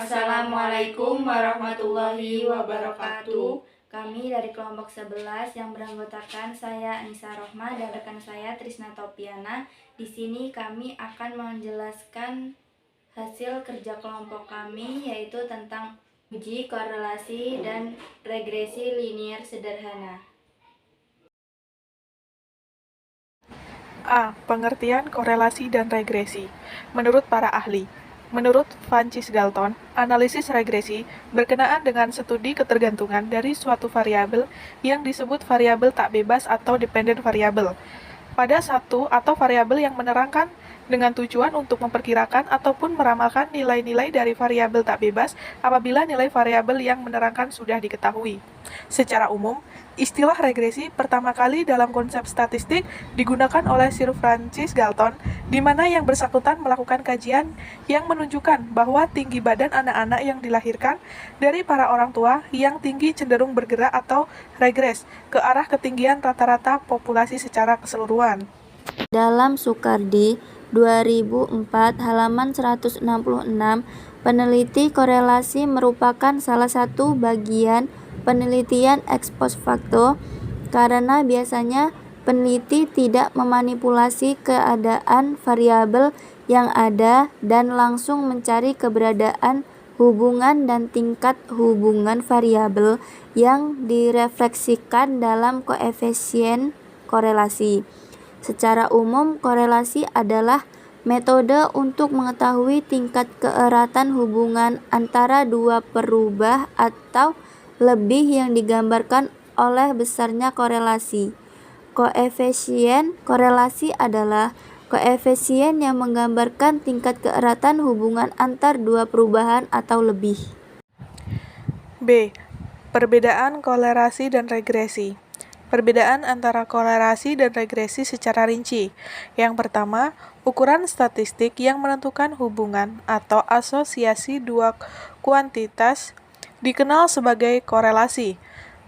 Assalamualaikum warahmatullahi wabarakatuh. Kami dari kelompok 11 yang beranggotakan saya Anissa Rohma dan rekan saya Trisna Topiana. Di sini kami akan menjelaskan hasil kerja kelompok kami, yaitu tentang uji korelasi dan regresi linier sederhana. A. Pengertian korelasi dan regresi. Menurut para ahli, menurut Francis Galton, analisis regresi berkenaan dengan studi ketergantungan dari suatu variabel yang disebut variabel tak bebas atau dependent variable pada satu atau variabel yang menerangkan dengan tujuan untuk memperkirakan ataupun meramalkan nilai-nilai dari variabel tak bebas apabila nilai variabel yang menerangkan sudah diketahui. Secara umum, istilah regresi pertama kali dalam konsep statistik digunakan oleh Sir Francis Galton, di mana yang bersangkutan melakukan kajian yang menunjukkan bahwa tinggi badan anak-anak yang dilahirkan dari para orang tua yang tinggi cenderung bergerak atau regres ke arah ketinggian rata-rata populasi secara keseluruhan. Dalam Sukardi 2004 halaman 166, peneliti korelasi merupakan salah satu bagian penelitian ex post facto karena biasanya peneliti tidak memanipulasi keadaan variabel yang ada dan langsung mencari keberadaan hubungan dan tingkat hubungan variabel yang direfleksikan dalam koefisien korelasi. Secara umum, korelasi adalah metode untuk mengetahui tingkat keeratan hubungan antara dua perubah atau lebih yang digambarkan oleh besarnya korelasi. Koefisien korelasi adalah koefisien yang menggambarkan tingkat keeratan hubungan antar dua perubahan atau lebih. B. Perbedaan korelasi dan regresi. Perbedaan antara korelasi dan regresi secara rinci. Yang pertama, ukuran statistik yang menentukan hubungan atau asosiasi dua kuantitas dikenal sebagai korelasi.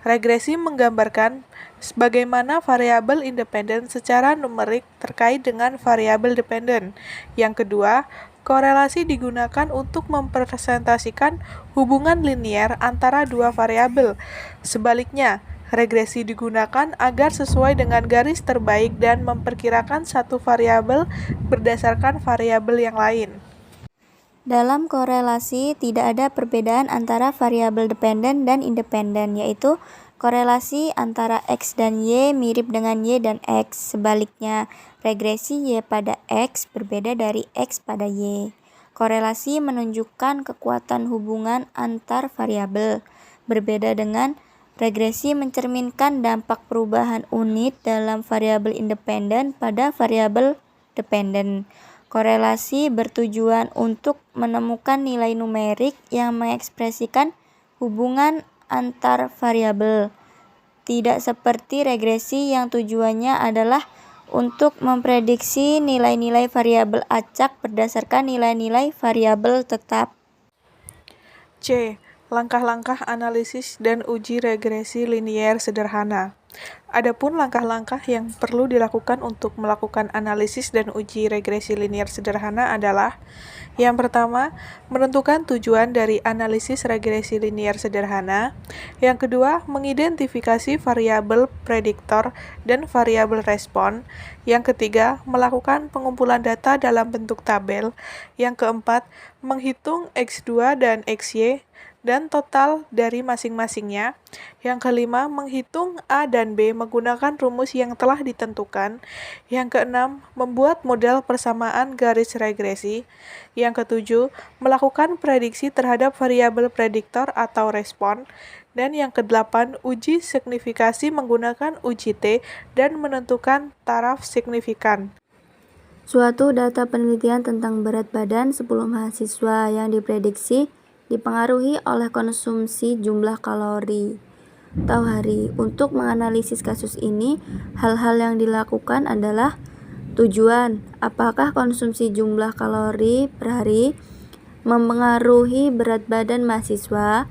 Regresi menggambarkan bagaimana variabel independen secara numerik terkait dengan variabel dependen. Yang kedua, korelasi digunakan untuk mempresentasikan hubungan linier antara dua variabel. Sebaliknya, regresi digunakan agar sesuai dengan garis terbaik dan memperkirakan satu variabel berdasarkan variabel yang lain. Dalam korelasi tidak ada perbedaan antara variabel dependen dan independen, yaitu korelasi antara X dan Y mirip dengan Y dan X. Sebaliknya, regresi Y pada X berbeda dari X pada Y. Korelasi menunjukkan kekuatan hubungan antar variabel. Berbeda dengan regresi mencerminkan dampak perubahan unit dalam variabel independen pada variabel dependen. Korelasi bertujuan untuk menemukan nilai numerik yang mengekspresikan hubungan antar variabel. Tidak seperti regresi yang tujuannya adalah untuk memprediksi nilai-nilai variabel acak berdasarkan nilai-nilai variabel tetap. C. Langkah-langkah analisis dan uji regresi linier sederhana. Adapun langkah-langkah yang perlu dilakukan untuk melakukan analisis dan uji regresi linier sederhana adalah: yang pertama, menentukan tujuan dari analisis regresi linier sederhana. Yang kedua, mengidentifikasi variabel prediktor dan variabel respon. Yang ketiga, melakukan pengumpulan data dalam bentuk tabel. Yang keempat, menghitung X2 dan XY dan total dari masing-masingnya. Yang kelima, menghitung A dan B menggunakan rumus yang telah ditentukan. Yang keenam, membuat model persamaan garis regresi. Yang ketujuh, melakukan prediksi terhadap variabel prediktor atau respon. Dan yang kedelapan, uji signifikasi menggunakan uji T dan menentukan taraf signifikan. Suatu data penelitian tentang berat badan 10 mahasiswa yang diprediksi dipengaruhi oleh konsumsi jumlah kalori atau hari. Untuk menganalisis kasus ini, hal-hal yang dilakukan adalah: tujuan, apakah konsumsi jumlah kalori per hari mempengaruhi berat badan mahasiswa.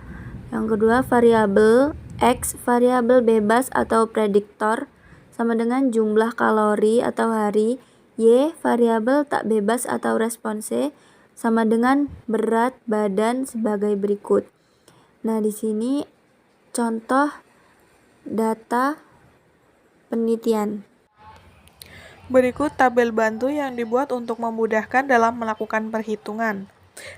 Yang kedua, variabel X, variabel bebas atau prediktor, sama dengan jumlah kalori atau hari. Y, variabel tak bebas atau response, sama dengan berat badan sebagai berikut. Nah, di sini contoh data penelitian. Berikut tabel bantu yang dibuat untuk memudahkan dalam melakukan perhitungan.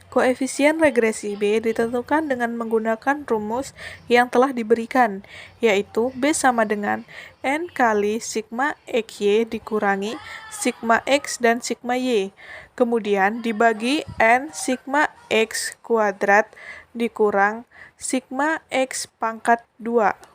Koefisien regresi B ditentukan dengan menggunakan rumus yang telah diberikan, yaitu B sama dengan N kali sigma XY dikurangi sigma X dan sigma Y, kemudian dibagi N sigma X kuadrat dikurang sigma X pangkat 2.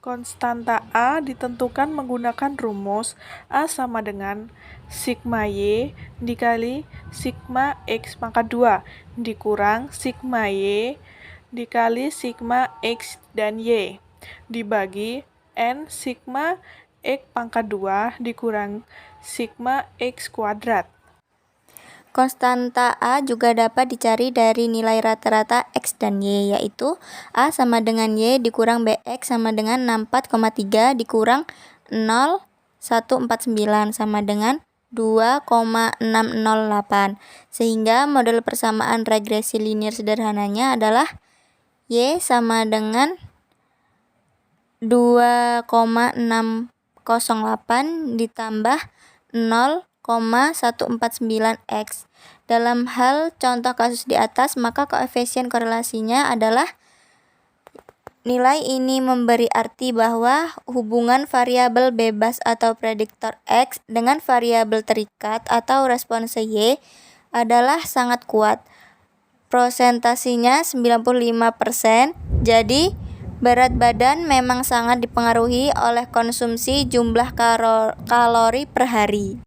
Konstanta A ditentukan menggunakan rumus A sama dengan sigma Y dikali sigma X pangkat 2 dikurang sigma Y dikali sigma X dan Y dibagi N sigma X pangkat 2 dikurang sigma X kuadrat. Konstanta A juga dapat dicari dari nilai rata-rata X dan Y, yaitu A sama dengan Y dikurang BX sama dengan 64,3 dikurang 0,149 sama dengan 2,608. Sehingga model persamaan regresi linier sederhananya adalah Y sama dengan 2,608 ditambah 0,149x. Dalam hal contoh kasus di atas, maka koefisien korelasinya adalah nilai ini memberi arti bahwa hubungan variabel bebas atau prediktor X dengan variabel terikat atau response Y adalah sangat kuat. Prosentasinya 95%, jadi berat badan memang sangat dipengaruhi oleh konsumsi jumlah kalori per hari.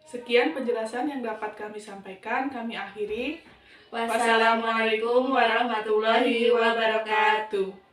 Sekian penjelasan yang dapat kami sampaikan, kami akhiri. Wassalamualaikum warahmatullahi wabarakatuh.